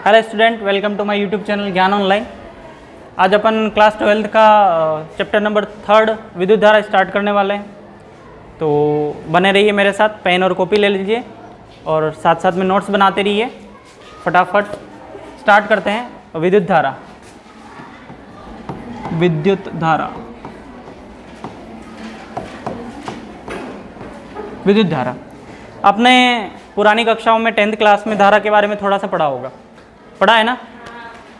Hello student, welcome to my YouTube channel Gyan Online. आज अपन class 12th का chapter number 3 विद्युत धारा स्टार्ट करने वाले हैं। तो बने रहिए मेरे साथ, पेन और कॉपी ले लीजिए और साथ साथ में नोट्स बनाते रहिए। फटाफट स्टार्ट करते हैं। विद्युत धारा, विद्युत धारा, विद्युत धारा। आपने पुरानी कक्षाओं में 10th क्लास में धारा के बारे में थोड़ा सा पढ़ा होगा, पढ़ा है ना?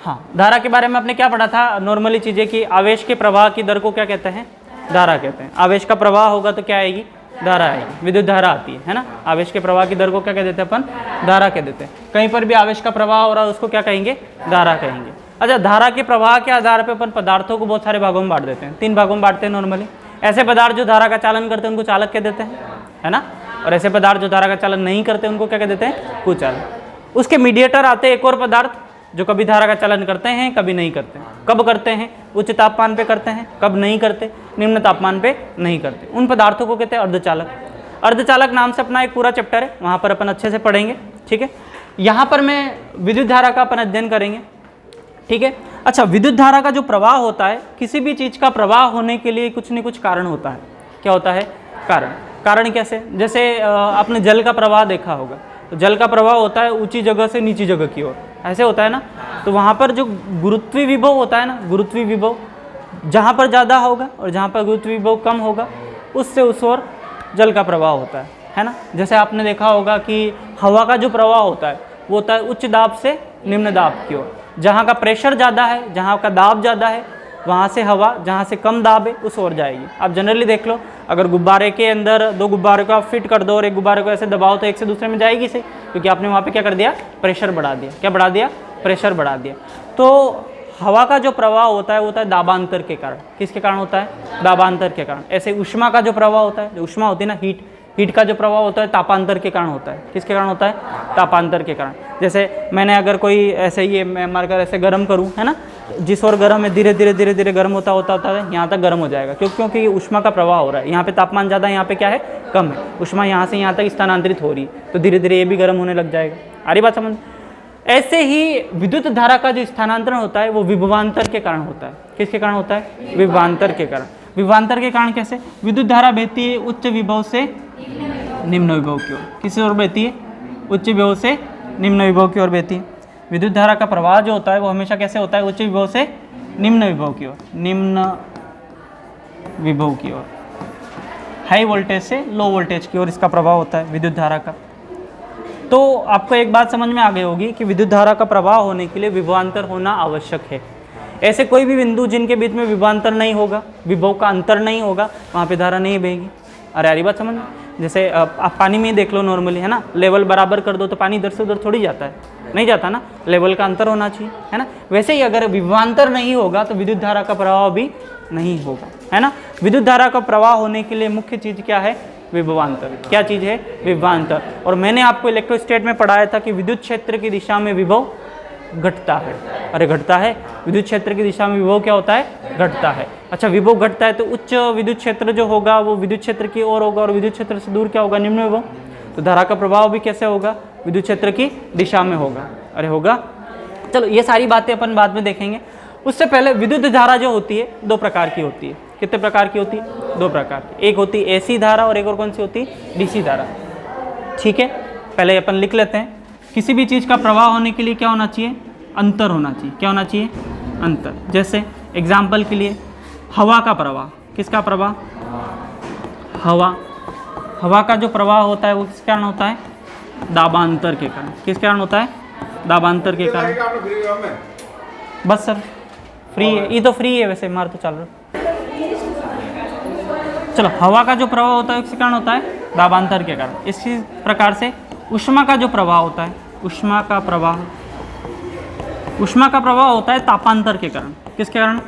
हाँ, धारा के बारे में आपने क्या पढ़ा था? नॉर्मली चीज़ें कि आवेश के प्रवाह की दर को क्या कहते हैं? धारा कहते हैं। आवेश का प्रवाह होगा तो क्या आएगी? धारा आएगी, विद्युत धारा आती है ना। आवेश के प्रवाह की दर को क्या कह देते हैं अपन? धारा कह देते हैं। कहीं पर भी आवेश का प्रवाह हो रहा है उसको क्या कहेंगे? धारा कहेंगे। अच्छा, धारा के प्रवाह के आधार पर अपन पदार्थों को बहुत सारे भागों में बांट देते हैं। 3 भागों में बांटते हैं नॉर्मली। ऐसे पदार्थ जो धारा का चालन करते हैं उनको चालक कह देते हैं, है ना। और ऐसे पदार्थ जो धारा का चालन नहीं करते उनको क्या कह देते हैं? कुचालक। उसके मीडिएटर आते हैं एक और पदार्थ जो कभी धारा का चालन करते हैं कभी नहीं करते। कब करते हैं? उच्च तापमान पे करते हैं। कब नहीं करते? निम्न तापमान पे नहीं करते। उन पदार्थों को कहते हैं अर्धचालक। अर्धचालक नाम से अपना एक पूरा चैप्टर है, वहाँ पर अपन अच्छे से पढ़ेंगे, ठीक है। यहाँ पर मैं विद्युत धारा का अपन अध्ययन करेंगे, ठीक है। अच्छा, विद्युत धारा का जो प्रवाह होता है, किसी भी चीज़ का प्रवाह होने के लिए कुछ न कुछ कारण होता है। क्या होता है? कारण कैसे? जैसे आपने जल का प्रवाह देखा होगा, तो जल का प्रवाह होता है ऊंची जगह से नीची जगह की ओर, ऐसे होता है ना। तो वहाँ पर जो गुरुत्वीय विभव होता है ना, गुरुत्वीय विभव जहाँ पर ज़्यादा होगा और जहाँ पर गुरुत्वीय विभव कम होगा उससे उस ओर जल का प्रवाह होता है ना। जैसे आपने देखा होगा कि हवा का जो प्रवाह होता है वो होता है उच्च दाब से निम्न दाब की ओर। जहाँ का प्रेशर ज़्यादा है, जहाँ का दाब ज़्यादा है, वहाँ से हवा जहाँ से कम दाब है उस ओर जाएगी। आप जनरली देख लो, अगर गुब्बारे के अंदर 2 गुब्बारे को आप फिट कर दो और एक गुब्बारे को ऐसे दबाओ तो एक से दूसरे में जाएगी से, क्योंकि आपने वहाँ पे क्या कर दिया? प्रेशर बढ़ा दिया। क्या बढ़ा दिया? प्रेशर बढ़ा दिया। तो हवा का जो प्रवाह होता है वो होता है दाबांतर के कारण। किसके कारण होता है? दाबांतर के कारण। ऐसे ऊष्मा का जो प्रवाह होता है, जो ऊष्मा होती है ना, हीट का जो प्रवाह होता है तापांतर के कारण होता है। किसके कारण होता है? तापांतर के कारण। जैसे मैंने अगर कोई ऐसे ये मैं मारकर ऐसे गर्म करूं, है ना, जिस ओर गर्म है धीरे धीरे गर्म होता है यहाँ तक गर्म हो जाएगा। क्योंकि ऊष्मा का प्रवाह हो रहा है। यहाँ पे तापमान ज़्यादा है, यहाँ पे क्या है? कम है। ऊष्मा यहाँ से यहाँ तक स्थानांतरित हो रही है, तो धीरे धीरे ये भी गर्म होने लग जाएगा। आ रही बात समझ? ऐसे ही विद्युत धारा का जो स्थानांतरण होता है वो विभवांतर के कारण होता है। किसके कारण होता है? विभवांतर के कारण। विभवांतर के कारण कैसे? विद्युत धारा बहती है उच्च विभव से निम्न विभव की ओर। किस ओर बहती है? उच्च विभव से निम्न विभव की ओर बहती है। विद्युत धारा का प्रवाह जो होता है वो हमेशा कैसे होता है? उच्च विभव से निम्न विभव की ओर, निम्न विभव की ओर। हाई वोल्टेज से लो वोल्टेज की ओर इसका प्रभाव होता है विद्युत धारा का। तो आपको एक बात समझ में आ गई होगी कि विद्युत धारा का प्रवाह होने के लिए विभवांतर होना आवश्यक है। ऐसे कोई भी बिंदु जिनके बीच में विभवांतर नहीं होगा, विभव का अंतर नहीं होगा, वहाँ पे धारा नहीं बहेगी। अरे यारी बात समझ में? जैसे आप पानी में ही देख लो नॉर्मली, है ना, लेवल बराबर कर दो तो पानी इधर से उधर थोड़ी जाता है, नहीं जाता ना। लेवल का अंतर होना चाहिए, है ना। वैसे ही अगर विभवांतर नहीं होगा तो विद्युत धारा का प्रवाह भी नहीं होगा, है ना। विद्युत धारा का प्रवाह होने के लिए मुख्य चीज़ क्या है? विभवांतर। क्या चीज़ है? विभवांतर। और मैंने आपको इलेक्ट्रोस्टैट में पढ़ाया था कि विद्युत क्षेत्र की दिशा में विभव घटता है। अरे घटता है, विद्युत क्षेत्र की दिशा में विभव क्या होता है? घटता है। अच्छा, विभव घटता है तो उच्च विद्युत क्षेत्र जो होगा वो विद्युत क्षेत्र की ओर होगा और विद्युत क्षेत्र से दूर क्या होगा? निम्न विभव। तो धारा का प्रभाव भी कैसे होगा? विद्युत क्षेत्र की दिशा में होगा। अरे होगा। चलो ये सारी बातें अपन बाद में देखेंगे। उससे पहले विद्युत धारा जो होती है 2 प्रकार की होती है। कितने प्रकार की होती है? 2 प्रकार की। एक होती है एसी धारा और एक और कौन सी होती है? डीसी धारा, ठीक है। पहले अपन लिख लेते हैं। किसी भी चीज़ का प्रवाह होने के लिए क्या होना चाहिए? अंतर होना चाहिए। क्या होना चाहिए? अंतर। जैसे एग्जाम्पल के लिए हवा का प्रवाह। किसका प्रवाह? हवा का जो प्रवाह होता है वो किस कारण होता है? दाबांतर के कारण। किस कारण होता है? दाबांतर के कारण। बस सर फ्री है, ये तो फ्री है वैसे, मार तो चल रहा। चलो, हवा का जो प्रवाह होता है किस कारण होता है? दाबांतर के कारण। इसी प्रकार से ऊष्मा का जो प्रवाह होता है, ऊष्मा का प्रवाह होता है तापांतर के कारण। किसके कारण?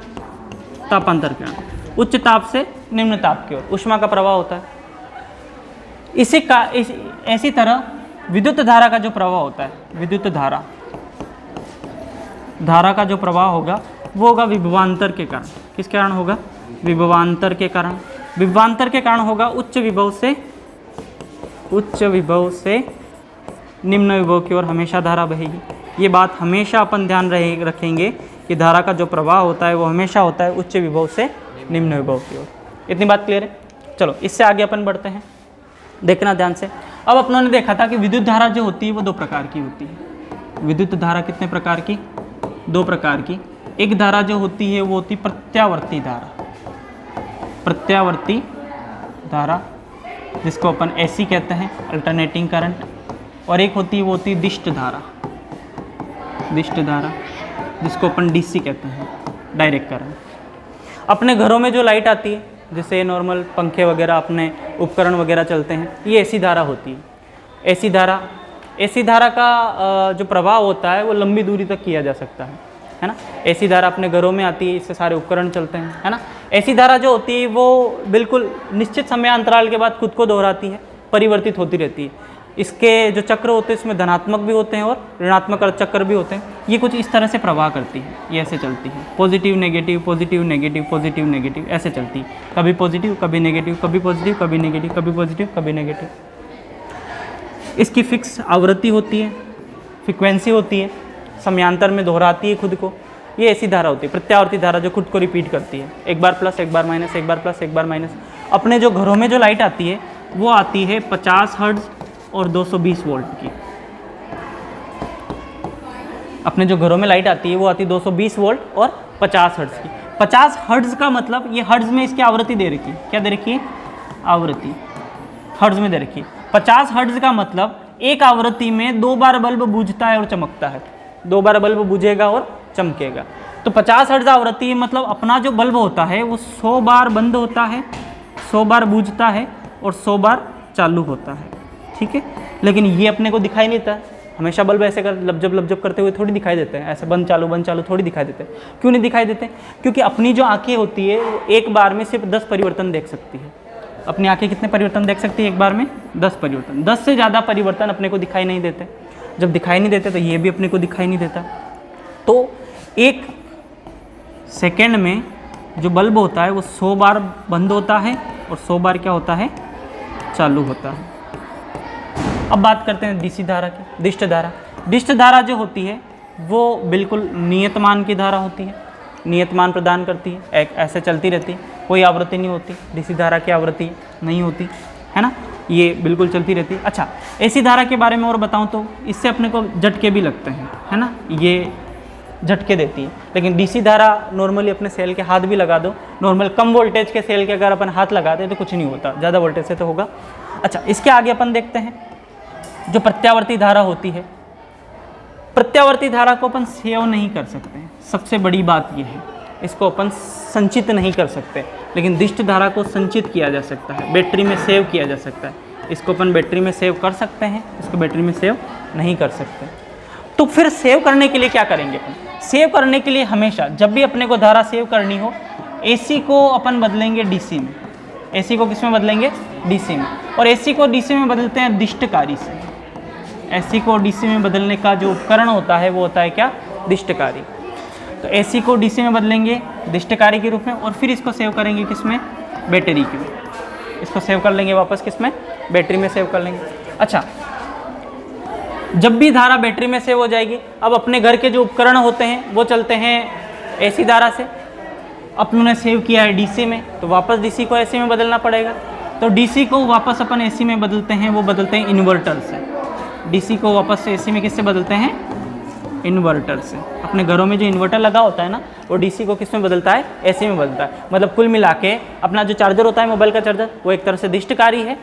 तापांतर के कारण। उच्च ताप से निम्न ताप की ओर ऊष्मा का प्रवाह होता है। ऐसी तरह विद्युत धारा का जो प्रवाह होता है, विद्युत धारा का जो प्रवाह होगा वो होगा विभवांतर के कारण। किसके कारण होगा? विभवांतर के कारण। विभवांतर के कारण होगा उच्च विभव से निम्न विभव की ओर हमेशा धारा बहेगी। ये बात हमेशा अपन ध्यान रखेंगे कि धारा का जो प्रवाह होता है वो हमेशा होता है उच्च विभव से निम्न विभव की ओर। इतनी बात क्लियर है? चलो इससे आगे अपन बढ़ते हैं, देखना ध्यान से। अब अपनों ने देखा था कि विद्युत धारा जो होती है वो दो प्रकार की होती है। विद्युत धारा कितने प्रकार की? दो प्रकार की। एक धारा जो होती है वो होती प्रत्यावर्ती धारा, प्रत्यावर्ती धारा जिसको अपन एसी कहते हैं, अल्टरनेटिंग करंट। और एक होती है वो होती है दिष्ट धारा, दिष्ट धारा जिसको अपन डीसी कहते हैं, डायरेक्ट करंट। अपने घरों में जो लाइट आती है, जैसे नॉर्मल पंखे वगैरह, अपने उपकरण वगैरह चलते हैं, ये एसी धारा होती है। एसी धारा का जो प्रभाव होता है वो लंबी दूरी तक किया जा सकता है ना। एसी धारा अपने घरों में आती है, इससे सारे उपकरण चलते हैं, है ना। एसी धारा जो होती है वो बिल्कुल निश्चित समय अंतराल के बाद खुद को दोहराती है, परिवर्तित होती रहती है। इसके जो चक्र होते हैं इसमें धनात्मक भी होते हैं और ऋणात्मक चक्र भी होते हैं। ये कुछ इस तरह से प्रवाह करती है, ये ऐसे चलती है, positive negative, positive negative, positive negative, ऐसे चलती है। कभी पॉजिटिव, कभी नेगेटिव, कभी पॉजिटिव, कभी नेगेटिव, कभी पॉजिटिव, कभी नेगेटिव। इसकी फिक्स आवृत्ति होती है, फ्रिक्वेंसी होती है, समयांतर में दोहराती है खुद को। ये ऐसी धारा होती है, प्रत्यावर्ती धारा जो खुद को रिपीट करती है, एक बार प्लस, एक बार माइनस, एक बार प्लस, एक बार माइनस। अपने जो घरों में जो लाइट आती है वो आती है 50 हर्ट्ज और 220 वोल्ट की। अपने जो घरों में लाइट आती है वो आती है 220 वोल्ट और 50 हर्ट्ज की। 50 हर्ट्ज का मतलब ये हर्ट्ज में इसकी आवृत्ति दे रखी है, क्या दे रखी है? आवृत्ति हर्ट्ज में दे रखी है। 50 हर्ट्ज का मतलब एक आवृत्ति में 2 बार बल्ब बूझता है और चमकता है, 2 बार बल्ब बूझेगा और चमकेगा। तो 50 हर्ट्ज आवृत्ति मतलब अपना जो बल्ब होता है वो 100 बार बंद होता है, 100 बार बूझता है और 100 बार चालू होता है, ठीक है। लेकिन ये अपने को दिखाई नहीं देता, हमेशा बल्ब ऐसे कर लपजब करते हुए थोड़ी दिखाई देते हैं, ऐसे बंद चालू थोड़ी दिखाई देते हैं। क्यों नहीं दिखाई देते? क्योंकि अपनी जो आंखें होती है वो एक बार में सिर्फ 10 परिवर्तन देख सकती है। अपनी आंखें कितने परिवर्तन देख सकती है एक बार में? 10 परिवर्तन। 10 से ज़्यादा परिवर्तन अपने को दिखाई नहीं देते। जब दिखाई नहीं देते तो ये भी अपने को दिखाई नहीं देता। तो एक सेकेंड में जो बल्ब होता है वो 100 बार बंद होता है और 100 बार क्या होता है? चालू होता है। अब बात करते हैं डीसी धारा की, दिष्ट धारा। दिष्ट धारा जो होती है वो बिल्कुल नियत मान की धारा होती है, नियत मान प्रदान करती है, एक ऐसे चलती रहती है, कोई आवृत्ति नहीं होती। डीसी धारा की आवृत्ति नहीं होती, है ना, ये बिल्कुल चलती रहती है। अच्छा, एसी धारा के बारे में और बताऊं तो इससे अपने को झटके भी लगते हैं, है ना, ये झटके देती है। लेकिन डीसी धारा नॉर्मली अपने सेल के हाथ भी लगा दो, नॉर्मल कम वोल्टेज के सेल के अगर अपन हाथ लगाते हैं तो कुछ नहीं होता, ज़्यादा वोल्टेज से तो होगा। अच्छा, इसके आगे अपन देखते हैं जो प्रत्यावर्ती धारा होती है। प्रत्यावर्ती धारा को अपन सेव नहीं कर सकते, सबसे बड़ी बात यह है, इसको अपन संचित नहीं कर सकते। लेकिन दिष्ट धारा को संचित किया जा सकता है, बैटरी में सेव किया जा सकता है। इसको अपन बैटरी में सेव कर सकते हैं, इसको बैटरी में सेव नहीं कर सकते। तो फिर सेव करने के लिए क्या करेंगे अपन? सेव करने के लिए हमेशा जब भी अपने को धारा सेव करनी हो, एसी को अपन बदलेंगे डीसी में। एसी को किस में बदलेंगे? डीसी में। और एसी को डीसी में बदलते हैं दिष्टकारी से। एसी को डीसी में बदलने का जो उपकरण होता है वो होता है क्या? दिष्टकारी। तो एसी को डीसी में बदलेंगे दिष्टकारी के रूप में और फिर इसको सेव करेंगे किस में? बैटरी की में। इसको सेव कर लेंगे वापस किस में? बैटरी में सेव कर लेंगे। अच्छा, जब भी धारा बैटरी में सेव हो जाएगी, अब अपने घर के जो उपकरण होते हैं वो चलते हैं एसी धारा से। अपन ने सेव किया है डीसी में, तो वापस डीसी को एसी में बदलना पड़ेगा। तो डीसी को वापस अपन एसी में बदलते हैं, वो बदलते हैं इन्वर्टर से। डीसी को वापस से एसी में किससे बदलते हैं? इन्वर्टर से। अपने घरों में जो इन्वर्टर लगा होता है ना, वो डीसी को किस में बदलता है? एसी में बदलता है। मतलब कुल मिला के अपना जो चार्जर होता है मोबाइल का चार्जर, वो एक तरह से दिष्टकारी है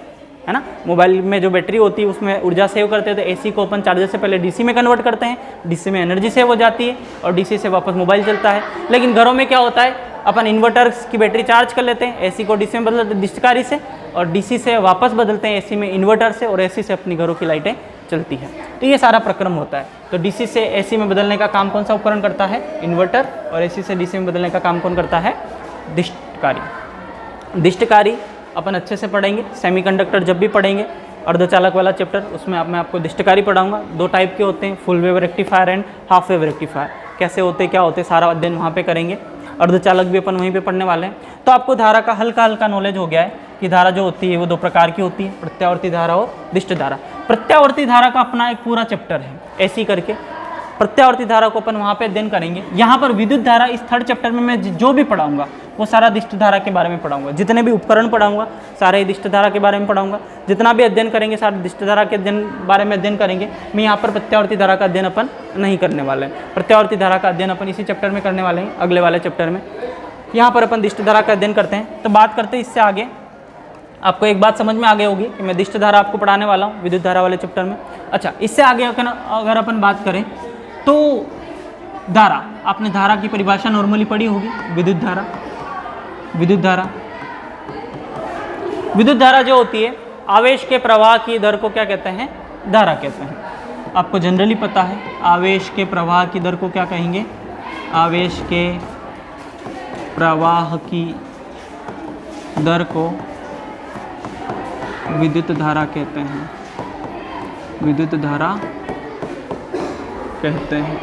ना। मोबाइल में जो बैटरी होती है उसमें ऊर्जा सेव करते हैं, तो एसी को अपन चार्जर से पहले डीसी में कन्वर्ट करते हैं, डीसी में एनर्जी सेव हो जाती है और डीसी से वापस मोबाइल चलता है। लेकिन घरों में क्या होता है, अपन इन्वर्टर की बैटरी चार्ज कर लेते हैं, एसी को डीसी में बदलते हैं दिष्टकारी से, और डीसी से वापस बदलते हैं एसी में इन्वर्टर से, और एसी से अपनी घरों की लाइटें चलती है। तो ये सारा प्रक्रम होता है। तो डीसी से एसी में बदलने का काम कौन सा उपकरण करता है? इन्वर्टर। और एसी से डीसी में बदलने का काम कौन करता है? दिष्टकारी। दिष्टकारी अपन अच्छे से पढ़ेंगे, सेमीकंडक्टर जब भी पढ़ेंगे अर्धचालक वाला चैप्टर, उसमें मैं आपको दिष्टकारी पढ़ाऊंगा। 2 टाइप के होते हैं, full wave rectifier and half wave rectifier. कैसे होते, क्या होते, सारा अध्ययन वहाँ पे करेंगे। अर्धचालक भी अपन वहीं पे पढ़ने वाले हैं। तो आपको धारा का हल्का हल्का नॉलेज हो गया है कि धारा जो होती है वो 2 प्रकार की होती है, प्रत्यावर्ती धारा और दिष्ट धारा। प्रत्यावर्ती धारा का अपना एक पूरा चैप्टर है ऐसी करके। प्रत्यावर्ती धारा को अपन वहाँ पे अध्ययन करेंगे। यहाँ पर विद्युत धारा इस थर्ड चैप्टर में मैं जो भी पढ़ाऊंगा वो सारा दिष्ट धारा के बारे में पढ़ाऊंगा। जितने भी उपकरण पढ़ाऊंगा सारे दिष्ट धारा के बारे में पढ़ाऊंगा। जितना भी अध्ययन करेंगे सारे दिष्ट धारा के बारे में अध्ययन करेंगे। मैं यहाँ पर प्रत्यावर्ती धारा का अध्ययन अपन नहीं करने वाले हैं। प्रत्यावर्ती धारा का अध्ययन अपन इसी चैप्टर में करने वाले हैं, अगले वाले चैप्टर में। यहाँ पर अपन दिष्ट धारा का अध्ययन करते हैं। तो बात करते हैं इससे आगे। आपको एक बात समझ में आ गई होगी कि मैं दिष्ट धारा आपको पढ़ाने वाला हूँ विद्युत धारा वाले चैप्टर में। अच्छा, इससे आगे अगर अपन बात करें तो धारा, आपने धारा की परिभाषा नॉर्मली पढ़ी होगी। विद्युत धारा, विद्युत धारा, विद्युत धारा जो होती है आवेश के प्रवाह की दर को क्या कहते हैं? धारा कहते हैं। आपको जनरली पता है आवेश के प्रवाह की दर को क्या कहेंगे? आवेश के प्रवाह की दर को विद्युत धारा कहते हैं, विद्युत धारा कहते हैं।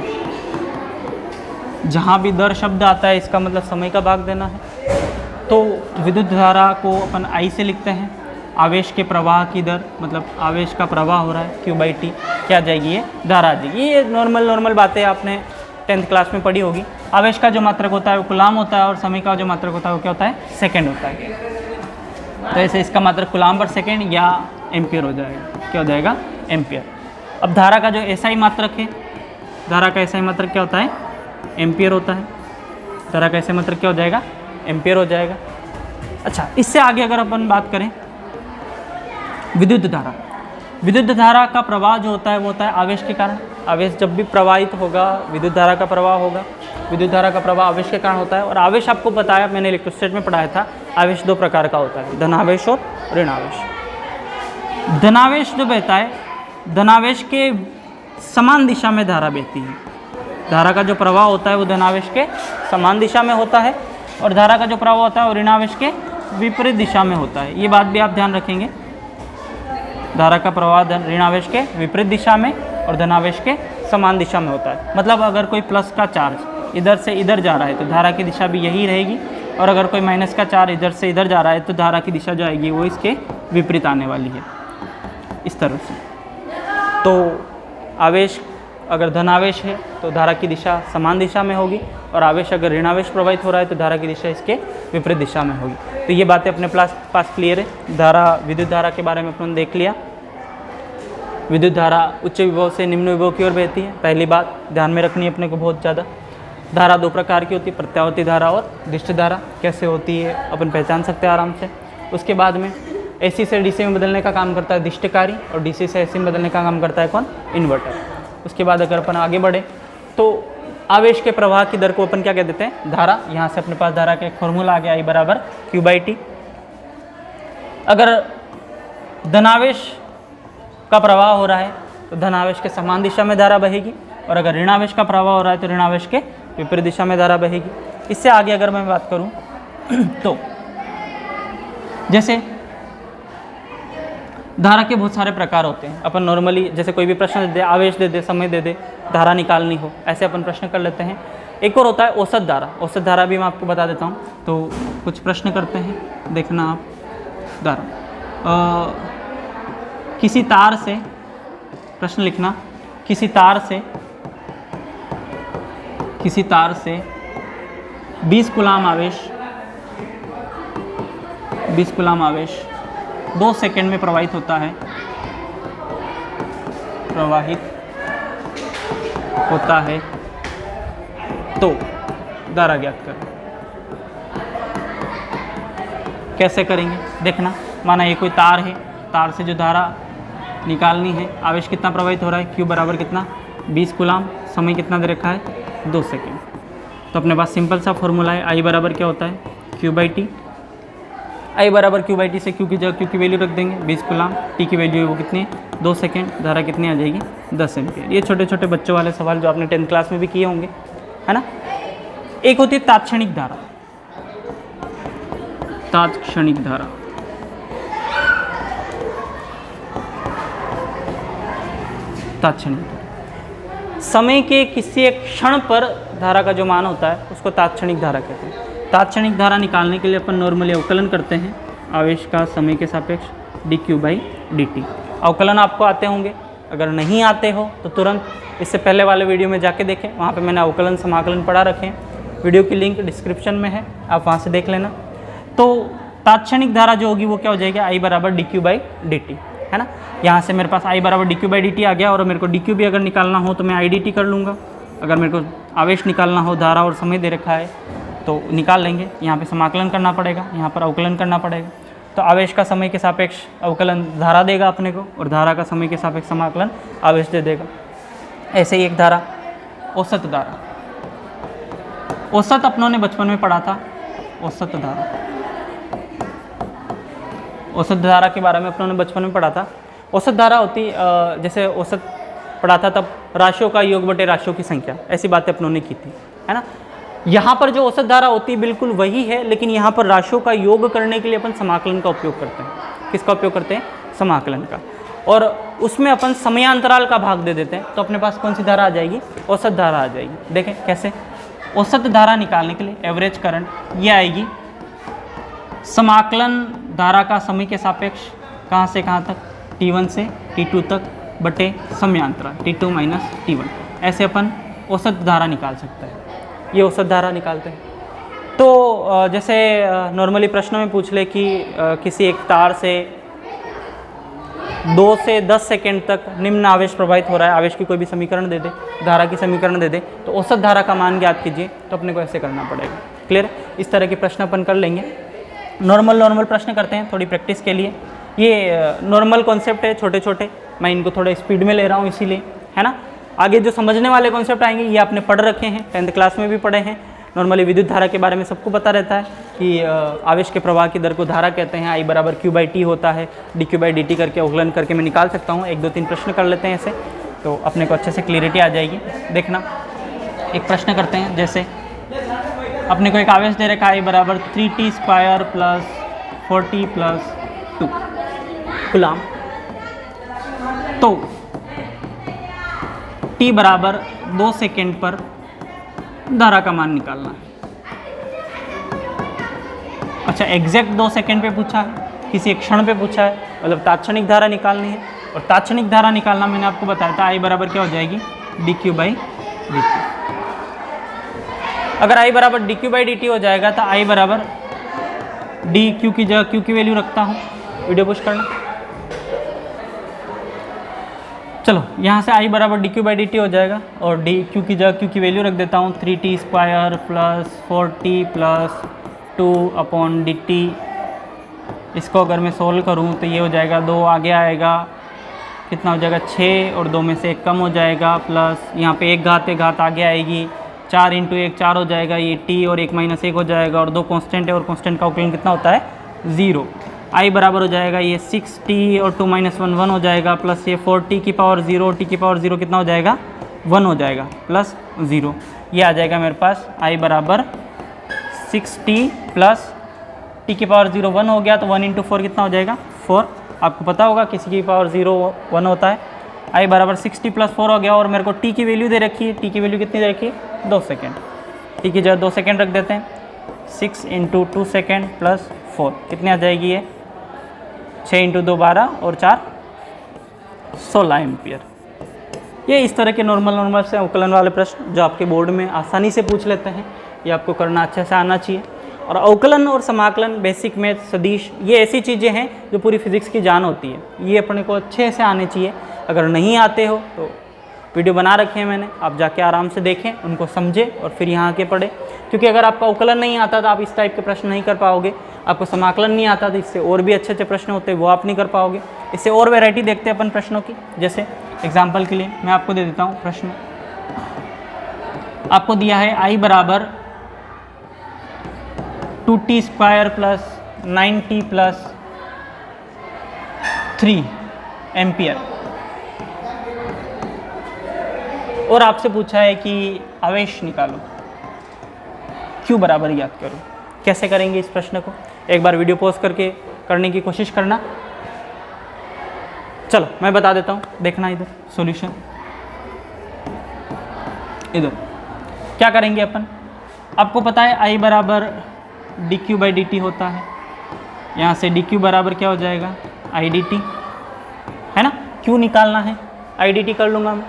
जहाँ भी दर शब्द आता है इसका मतलब समय का भाग देना है। तो विद्युत धारा को अपन I से लिखते हैं। आवेश के प्रवाह की दर मतलब आवेश का प्रवाह हो रहा है Q/T, क्या आ जाएगी? ये धारा आ जाएगी। ये नॉर्मल बातें आपने 10th क्लास में पढ़ी होगी। आवेश का जो मात्रक होता है वो कुलाम होता है और समय का जो मात्रक होता है वो क्या होता है? सेकेंड होता है। तो ऐसे इसका मात्रक कुलाम पर सेकेंड या एम्पियर हो जाएगा। क्या हो जाएगा? एम्पियर। अब धारा का जो SI मात्रक है, धारा का SI मात्रक क्या होता है? एम्पियर होता है। धारा का SI मात्रक क्या हो जाएगा? एम्पियर हो जाएगा। अच्छा, इससे आगे अगर अपन बात करें विद्युत धारा, विद्युत धारा का प्रवाह जो होता है वो होता है आवेश के कारण। आवेश जब भी प्रवाहित होगा विद्युत धारा का प्रवाह होगा। विद्युत धारा का प्रवाह आवेश के कारण होता है। और आवेश आपको बताया, मैंने इलेक्ट्रोस्टैट में पढ़ाया था, आवेश दो प्रकार का होता है, धनावेश और ऋणावेश। धनावेश जो बहता है, धनावेश के समान दिशा में धारा बहती है। धारा का जो प्रवाह होता है वो धनावेश के समान दिशा में होता है और धारा का जो प्रवाह होता है वो ऋणावेश के विपरीत दिशा में होता है। ये बात भी आप ध्यान रखेंगे। धारा का प्रवाह ऋणावेश के विपरीत दिशा में और धनावेश के समान दिशा में होता है। मतलब अगर कोई प्लस का चार्ज इधर से इधर जा रहा है तो धारा की दिशा भी यही रहेगी, और अगर कोई माइनस का चार्ज इधर से इधर जा रहा है तो धारा की दिशा जो आएगी वो इसके विपरीत आने वाली है, इस तरह से। तो आवेश अगर धनावेश है तो धारा की दिशा समान दिशा में होगी, और आवेश अगर ऋणावेश प्रवाहित हो रहा है तो धारा की दिशा इसके विपरीत दिशा में होगी। तो ये बातें अपने पास क्लियर है। धारा, विद्युत धारा के बारे में अपन देख लिया। विद्युत धारा उच्च विभव से निम्न विभव की ओर बहती है। पहली बात ध्यान में रखनी है अपने को बहुत ज़्यादा। धारा दो प्रकार की होती है, प्रत्यावर्ती धारा और दिष्ट धारा। कैसे होती है अपन पहचान सकते हैं आराम से। उसके बाद में AC से DC में बदलने का काम करता है दिष्टकारी, और DC से AC में बदलने का काम करता है कौन? इन्वर्टर। उसके बाद अगर अपन आगे बढ़े तो आवेश के प्रवाह की दर को अपन क्या कह देते हैं? धारा। यहाँ से अपने पास धारा का एक फॉर्मूला आ गया, I बराबर Q/T। अगर धनावेश का प्रवाह हो रहा है तो धनावेश के समान दिशा में धारा बहेगी, और अगर ऋणावेश का प्रवाह हो रहा है तो ऋणावेश के विपरीत दिशा में धारा बहेगी। इससे आगे अगर मैं बात करूं तो जैसे धारा के बहुत सारे प्रकार होते हैं। अपन नॉर्मली जैसे कोई भी प्रश्न दे दे, आवेश दे दे, समय दे दे, धारा निकालनी हो, ऐसे अपन प्रश्न कर लेते हैं। एक और होता है औसत धारा। औसत धारा भी मैं आपको बता देता हूँ। तो कुछ प्रश्न करते हैं, देखना आप। धारा किसी तार से, प्रश्न लिखना, किसी तार से 20 कूलाम आवेश 2 सेकंड में प्रवाहित होता है, तो धारा ज्ञात करें। कैसे करेंगे देखना। माना ये कोई तार है, तार से जो धारा निकालनी है, आवेश कितना प्रवाहित हो रहा है, Q बराबर कितना? 20 कूलाम। समय कितना दे रखा है? 2 सेकेंड। तो अपने पास सिंपल सा फॉर्मूला है, I बराबर क्या होता है? Q/T। I बराबर Q/T से Q की जगह Q की वैल्यू रख देंगे 20 कूलाम, T की वैल्यू वो कितनी है? 2 सेकेंड। धारा कितनी आ जाएगी? 10 एम्पियर। ये छोटे छोटे बच्चों वाले सवाल जो आपने 10th क्लास में भी किए होंगे, है ना। एक होती है तात्क्षणिक धारा। तात्क्षणिक धारा, समय के किसी एक क्षण पर धारा का जो मान होता है उसको तात्क्षणिक धारा कहते हैं। तात्क्षणिक धारा निकालने के लिए अपन नॉर्मली अवकलन करते हैं आवेश का समय के सापेक्ष dQ/dt। अवकलन आपको आते होंगे, अगर नहीं आते हो तो तुरंत इससे पहले वाले वीडियो में जाके देखें, वहाँ पे मैंने अवकलन समाकलन पढ़ा रखे हैं। वीडियो की लिंक डिस्क्रिप्शन में है, आप वहाँ से देख लेना। तो तात्क्षणिक धारा जो होगी वो क्या हो जाएगी, I बराबर dq/dt, है ना। यहाँ से मेरे पास I बराबर dq/dt आ गया, और मेरे को dq भी अगर निकालना हो तो मैं I/dt कर लूँगा। अगर मेरे को आवेश निकालना हो, धारा और समय दे रखा है तो निकाल लेंगे। यहाँ पे समाकलन करना पड़ेगा, यहाँ पर अवकलन करना पड़ेगा। तो आवेश का समय के सापेक्ष अवकलन धारा देगा अपने को, और धारा का समय के सापेक्ष समाकलन आवेश दे देगा। ऐसे ही एक धारा, औसत धारा। औसत अपनों ने बचपन में पढ़ा था, औसत धारा। औसत धारा के बारे में अपनों ने बचपन में पढ़ा था। औसत धारा होती, जैसे औसत पढ़ा था तब राशियों का योग बटे राशियों की संख्या, ऐसी बातें अपनों ने की थी, है ना। यहाँ पर जो औसत धारा होती है बिल्कुल वही है, लेकिन यहाँ पर राशियों का योग करने के लिए अपन समाकलन का उपयोग करते हैं। किसका उपयोग करते हैं, समाकलन का। और उसमें अपन समयांतराल का भाग दे देते हैं, तो अपने पास कौन सी धारा आ जाएगी, औसत धारा आ जाएगी। देखें कैसे, औसत धारा निकालने के लिए एवरेज करंट ये आएगी समाकलन धारा का समय के सापेक्ष कहाँ से कहाँ तक, T1 से T2 तक बटे समयांतराल T2 माइनस T1। ऐसे अपन औसत धारा निकाल सकते हैं। ये औसत धारा निकालते हैं। तो जैसे नॉर्मली प्रश्नों में पूछ ले कि किसी एक तार से 2 से 10 सेकेंड तक निम्न आवेश प्रवाहित हो रहा है, आवेश की कोई भी समीकरण दे दे, धारा की समीकरण दे दे, तो औसत धारा का मान ज्ञात कीजिए, तो अपने को ऐसे करना पड़ेगा। क्लियर, इस तरह के प्रश्न अपन कर लेंगे। नॉर्मल प्रश्न करते हैं थोड़ी प्रैक्टिस के लिए। ये नॉर्मल कॉन्सेप्ट है, छोटे छोटे, मैं इनको थोड़ा स्पीड में ले रहा हूँ इसीलिए, है ना। आगे जो समझने वाले कॉन्सेप्ट आएंगे ये आपने पढ़ रखे हैं, 10th क्लास में भी पढ़े हैं। नॉर्मली विद्युत धारा के बारे में सबको पता रहता है कि आवेश के प्रवाह की दर को धारा कहते हैं। I बराबर q/t होता है, dq/dt करके अवकलन करके मैं निकाल सकता हूँ। 1 2 3 प्रश्न कर लेते हैं ऐसे, तो अपने को अच्छे से क्लियरिटी आ जाएगी। देखना, एक प्रश्न करते हैं। जैसे अपने को एक आवेश दे रखा है I बराबर 3t² + 4t + 2 कूलाम। तो t बराबर 2 सेकेंड पर धारा का मान निकालना है। अच्छा, एग्जैक्ट 2 सेकेंड पे पूछा है, किसी एक क्षण पे पूछा है, मतलब तात्क्षणिक धारा निकालनी है। और तात्क्षणिक धारा निकालना मैंने आपको बताया था, I बराबर क्या हो जाएगी, dq/dt। अगर I बराबर dq/dt हो जाएगा तो I बराबर dq की जगह q की वैल्यू रखता हूँ, वीडियो पुश करना। चलो, यहाँ से I बराबर dq/dt हो जाएगा, और dq की जगह q की वैल्यू रख देता हूँ 3t² + 4t + 2/dt। इसको अगर मैं सोल्व करूँ तो ये हो जाएगा, 2 आगे आएगा, कितना हो जाएगा 6, और 2 में से 1 कम हो जाएगा, प्लस यहाँ पे एक घात आगे आएगी, 4 × 1 4 हो जाएगा, ये t और 1 - 1 हो जाएगा, और 2 कांस्टेंट है, और कांस्टेंट का अवकलन कितना होता है, 0। I बराबर हो जाएगा ये 6t और 2 - 1 1 हो जाएगा, प्लस ये 4t की पावर 0, t की पावर 0 कितना हो जाएगा, 1 हो जाएगा, प्लस 0। ये आ जाएगा मेरे पास I बराबर 6t प्लस t की पावर 0 1 हो गया, तो 1 × 4 कितना हो जाएगा, 4। आपको पता होगा किसी की पावर 0 1 होता है। I बराबर 6t + 4 हो गया, और मेरे को t की वैल्यू दे रखी है, t की वैल्यू कितनी दे रखी है, 2 सेकेंड। t की जगह 2 सेकेंड रख देते हैं, 6 × 2 सेकेंड प्लस 4 कितनी आ जाएगी, ये 6 × 2 12 और 4 16 एम्पियर। ये इस तरह के नॉर्मल से अवकलन वाले प्रश्न जो आपके बोर्ड में आसानी से पूछ लेते हैं, ये आपको करना अच्छे से आना चाहिए। और अवकलन और समाकलन, बेसिक मैथ, सदिश, ये ऐसी चीज़ें हैं जो पूरी फिजिक्स की जान होती है, ये अपने को अच्छे से आने चाहिए। अगर नहीं आते हो तो वीडियो बना रखे हैं मैंने, आप जाके आराम से देखें, उनको समझें और फिर यहाँ आके पढ़ें। क्योंकि अगर आपका अवकलन नहीं आता तो आप इस टाइप के प्रश्न नहीं कर पाओगे, आपको समाकलन नहीं आता तो इससे और भी अच्छे प्रश्न होते हैं, वो आप नहीं कर पाओगे। इससे और वैरायटी देखते हैं अपन प्रश्नों की। जैसे एग्जाम्पल के लिए मैं आपको दे देता हूँ प्रश्न। आपको दिया है I बराबर 2t² + 9t + 3 एम्पियर, और आपसे पूछा है कि आवेश निकालो, Q बराबर याद करो। कैसे करेंगे इस प्रश्न को, एक बार वीडियो पॉज करके करने की कोशिश करना। चलो मैं बता देता हूँ, देखना इधर सॉल्यूशन। इधर क्या करेंगे अपन, आपको पता है I बराबर dq/dt होता है, यहाँ से dq बराबर क्या हो जाएगा, I/dt, है ना। Q निकालना है, I/dt कर लूँगा मैं।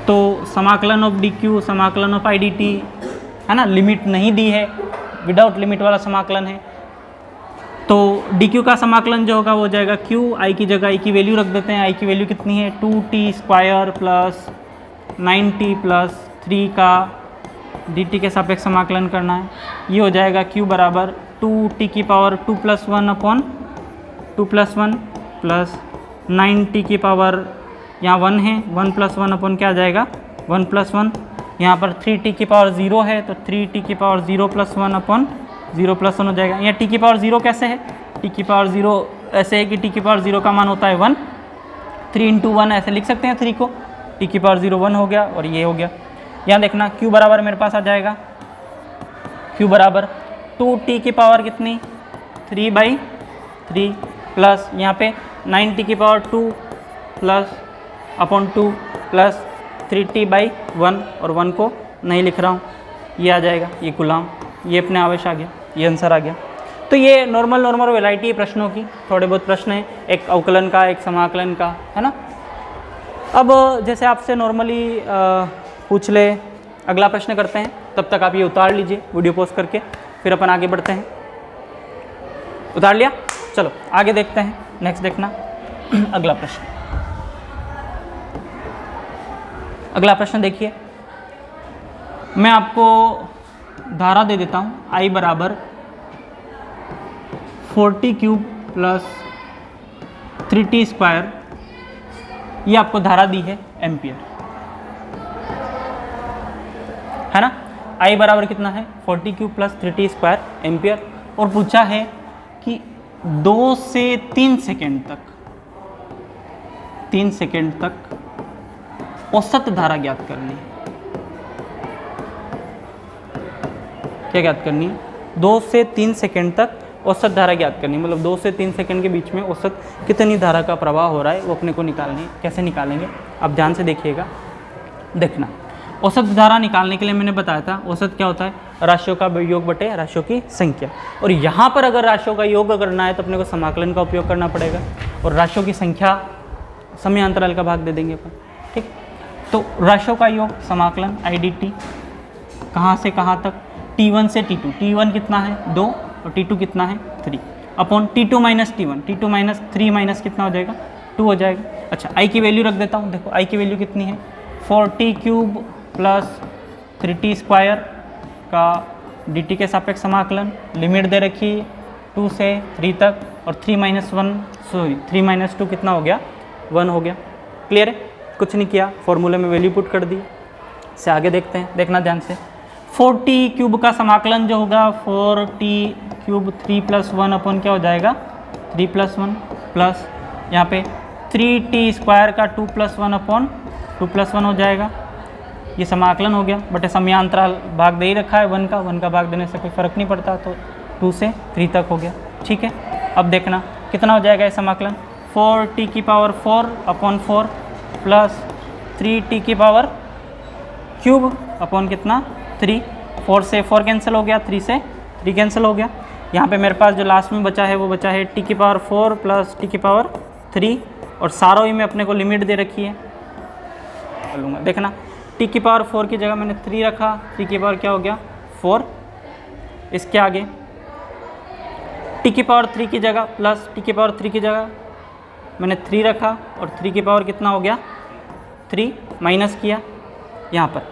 तो समाकलन ऑफ डी क्यू, समाकलन ऑफ आई डी टी, है ना, लिमिट नहीं दी है, विदाउट लिमिट वाला समाकलन है। तो डी क्यू का समाकलन जो होगा वो हो जाएगा क्यू, आई की जगह आई की वैल्यू रख देते हैं। आई की वैल्यू कितनी है 2t² प्लस 9t प्लस 3 का dt के सापेक्ष समाकलन करना है। ये हो जाएगा q बराबर 2t की पावर 2 + 1 अपॉन 2 + 1 प्लस 9t की पावर यहाँ 1 है, 1 + 1 अपॉन क्या आ जाएगा 1 + 1। यहाँ पर 3t की पावर 0 है तो 3t की पावर 0 + 1 अपॉन 0 + 1 हो जाएगा। यहाँ t की पावर 0 कैसे है, t की पावर 0 ऐसे है कि t की पावर 0 का मान होता है 1, 3 × 1 ऐसे लिख सकते हैं 3 को, t की पावर 0 1 हो गया और ये हो गया। यहाँ देखना q बराबर मेरे पास आ जाएगा q बराबर 2t की पावर कितनी 3/3 प्लस यहाँ पे 9t की power 2 plus upon 2 plus 3t/1 और 1 को नहीं लिख रहा हूँ, ये आ जाएगा, ये गुलाम, ये अपने आवेश आ गया, ये आंसर आ गया। तो ये नॉर्मल वैरायटी है प्रश्नों की, थोड़े बहुत प्रश्न हैं, एक अवकलन का, एक समाकलन का, है ना। अब जैसे आपसे नॉर्मली पूछ ले, अगला प्रश्न करते हैं, तब तक आप ये उतार लीजिए वीडियो पॉज करके, फिर अपन आगे बढ़ते हैं। उतार लिया, चलो आगे देखते हैं, नेक्स्ट देखना अगला प्रश्न। अगला प्रश्न देखिए, मैं आपको धारा दे देता हूँ I बराबर 40³ प्लस 3t², ये आपको धारा दी है एम्पियर, है ना। I बराबर कितना है 40³ प्लस 3t² एम्पियर, और पूछा है कि 2 से 3 सेकेंड तक, 3 सेकेंड तक औसत धारा ज्ञात करनी है। क्या ज्ञात करनी है 2 से 3 सेकेंड तक औसत धारा ज्ञात करनी है, मतलब 2 से 3 सेकेंड के बीच में औसत कितनी धारा का प्रवाह हो रहा है वो अपने को निकालनी है। कैसे निकालेंगे आप ध्यान से देखिएगा। देखना, औसत धारा निकालने के लिए मैंने बताया था औसत क्या होता है, राशियों का योग बटे राशियों की संख्या, और यहाँ पर अगर राशियों का योग करना है तो अपने को समाकलन का उपयोग करना पड़ेगा, और राशियों की संख्या समय अंतराल का भाग दे देंगे अपन, ठीक। तो राशियों का योग समाकलन आई डी टी, कहाँ से कहाँ तक, T1 से T2, T1 कितना है 2 और T2 कितना है 3 upon T2 - T1, T2 - 3 minus कितना हो जाएगा 2 हो जाएगा। अच्छा, I की वैल्यू रख देता हूँ, देखो I की वैल्यू कितनी है 40³ प्लस 3t² का dt के सापेक्ष समाकलन, लिमिट दे रखी 2 से 3 तक, और 3 - 2 कितना हो गया 1 हो गया। क्लियर है, कुछ नहीं किया, फॉर्मूले में वैल्यू पुट कर दी। से आगे देखते हैं, देखना ध्यान से। 40³ का समाकलन जो होगा 4t³ 3 + 1 अपॉन क्या हो जाएगा 3 + 1 प्लस यहाँ पे 3t² का 2 + 1 अपॉन 2 + 1 हो जाएगा। ये समाकलन हो गया, बट समयांतराल भाग दे ही रखा है 1 का भाग देने से कोई फ़र्क नहीं पड़ता, तो 2 से 3 तक हो गया। ठीक है, अब देखना कितना हो जाएगा ये समाकलन 4t की पावर 4 अपॉन 4 प्लस 3t की पावर क्यूब अपॉन कितना 3, 4 से 4 कैंसिल हो गया, 3 से 3 कैंसिल हो गया। यहाँ पे मेरे पास जो लास्ट में बचा है वो बचा है t की पावर 4 प्लस t की पावर 3, और सारों ही में अपने को लिमिट दे रखी है, लूँगा। देखना t की पावर 4 की जगह मैंने 3 रखा, 3 की पावर क्या हो गया 4, इसके आगे t की पावर 3 की जगह प्लस t की पावर 3 की जगह मैंने 3 रखा, और 3 की पावर कितना हो गया 3 माइनस किया यहाँ पर।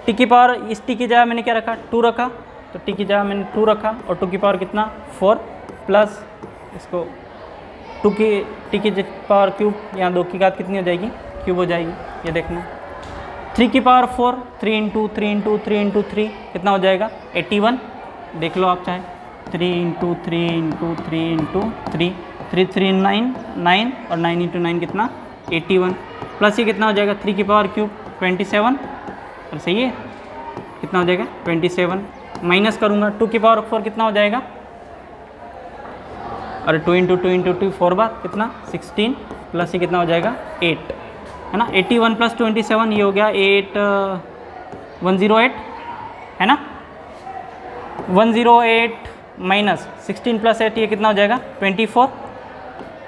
t की पावर इस t की जगह मैंने क्या रखा 2 रखा, तो t की जगह मैंने 2 रखा, और 2 की पावर कितना 4 प्लस इसको t की पावर क्यूब, यहाँ 2 की घात कितनी हो जाएगी क्यूब हो जाएगी। ये देखना 3 की पावर 4, 3 × 3 × 3 × 3 कितना हो जाएगा 81, देख लो आप चाहे 3 × 3 × 3 × 3, 3 3 9 और 9 × 9 कितना 81, प्लस ये कितना हो जाएगा 3 की पावर क्यूब 27, और सही है कितना हो जाएगा 27, माइनस करूँगा 2 की पावर 4 कितना हो जाएगा, और 2 × 2 × 2 4 बार कितना 16, प्लस ये कितना हो जाएगा 8, है ना। 81 + 27 ये हो गया 108, है ना। 108 माइनस 16 + 8 ये कितना हो जाएगा 24,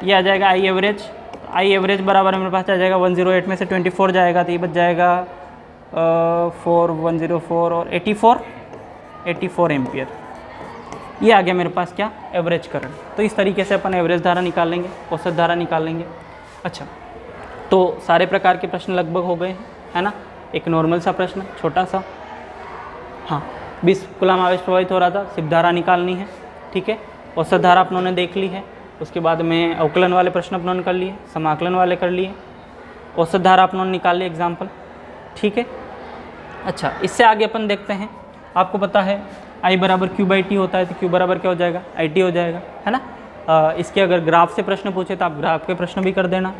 ये आ जाएगा आई एवरेज बराबर मेरे पास आ जाएगा 108 में से 24 जाएगा तो ये बच जाएगा 4104 और 84 एम्पियर। ये आ गया मेरे पास क्या, एवरेज करंट। तो इस तरीके से अपन एवरेज धारा निकाल लेंगे, औसत धारा निकाल लेंगे। अच्छा, तो सारे प्रकार के प्रश्न लगभग हो गए हैं, है ना। एक नॉर्मल सा प्रश्न छोटा सा, हाँ 20 कूलम आवेश प्रवाहित हो रहा था, सिर्फ धारा निकालनी है, ठीक है। औसत धारा अपनों ने देख ली है, उसके बाद में अवकलन वाले प्रश्न अपनों ने कर लिए, समाकलन वाले कर लिए, औसत धारा अपनों ने निकाल ली एग्जाम्पल, ठीक है। अच्छा, इससे आगे अपन देखते हैं, आपको पता है I बराबर Q/T होता है, तो Q बराबर क्या हो जाएगा, IT हो जाएगा, है ना। इसके अगर ग्राफ से प्रश्न पूछे तो आप ग्राफ के प्रश्न भी कर देना।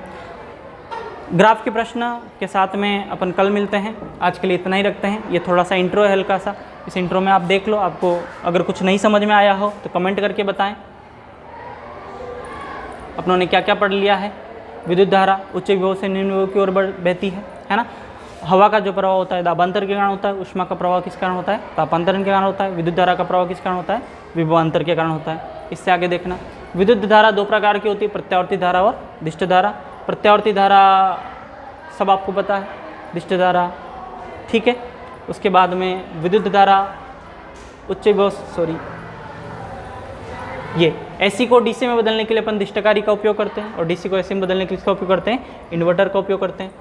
ग्राफ के प्रश्न के साथ में अपन कल मिलते हैं, आज के लिए इतना ही रखते हैं। ये थोड़ा सा इंट्रो है हल्का सा, इस इंट्रो में आप देख लो, आपको अगर कुछ नहीं समझ में आया हो तो कमेंट करके बताएं। अपनों ने क्या क्या पढ़ लिया है। विद्युत धारा उच्च विभव से निम्न विभव की ओर बहती है ना। हवा का जो प्रवाह होता है दाबांतर के कारण होता है, ऊष्मा का प्रवाह किस कारण होता है, तापांतरण के कारण होता है। विद्युत धारा का प्रवाह किस कारण होता है, विभवांतर के कारण होता है। इससे आगे देखना, विद्युत धारा दो प्रकार की होती है, प्रत्यावर्ती धारा और दिष्ट धारा। प्रत्यावर्ती धारा सब आपको पता है, दिष्ट धारा, ठीक है। उसके बाद में विद्युत धारा उच्च विभव, ये एसी को डीसी में बदलने के लिए अपन दिष्टकारी का उपयोग करते हैं, और डीसी को एसी में बदलने के लिए इसका उपयोग करते हैं, इन्वर्टर का उपयोग करते हैं।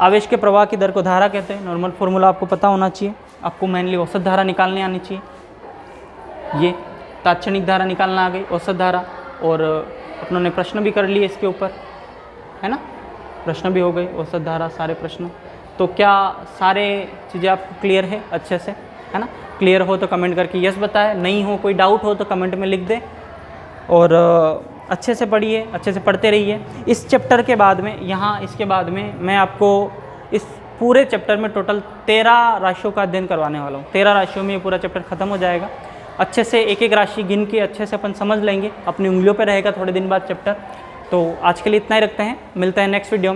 आवेश के प्रवाह की दर को धारा कहते हैं। नॉर्मल फॉर्मूला आपको पता होना चाहिए। आपको मेनली औसत धारा निकालने आनी चाहिए। ये तात्क्षणिक धारा निकालना आ गई, औसत धारा, और अपनों ने प्रश्न भी कर लिए इसके ऊपर, है ना। प्रश्न भी हो गए, औसत धारा, सारे प्रश्न। तो क्या सारे चीज़ें आपको क्लियर है अच्छे से, है ना। क्लियर हो तो कमेंट करके यस बताएं, नहीं हो कोई डाउट हो तो कमेंट में लिख दें। और अच्छे से पढ़िए, अच्छे से पढ़ते रहिए। इस चैप्टर के बाद में, यहाँ इसके बाद में मैं आपको इस पूरे चैप्टर में टोटल 13 राशियों का अध्ययन करवाने वाला हूँ। 13 राशियों में ये पूरा चैप्टर खत्म हो जाएगा। अच्छे से एक एक राशि गिन के अच्छे से अपन समझ लेंगे, अपनी उंगलियों पे रहेगा थोड़े दिन बाद चैप्टर। तो आज के लिए इतना ही रखते हैं, मिलते हैं नेक्स्ट वीडियो में।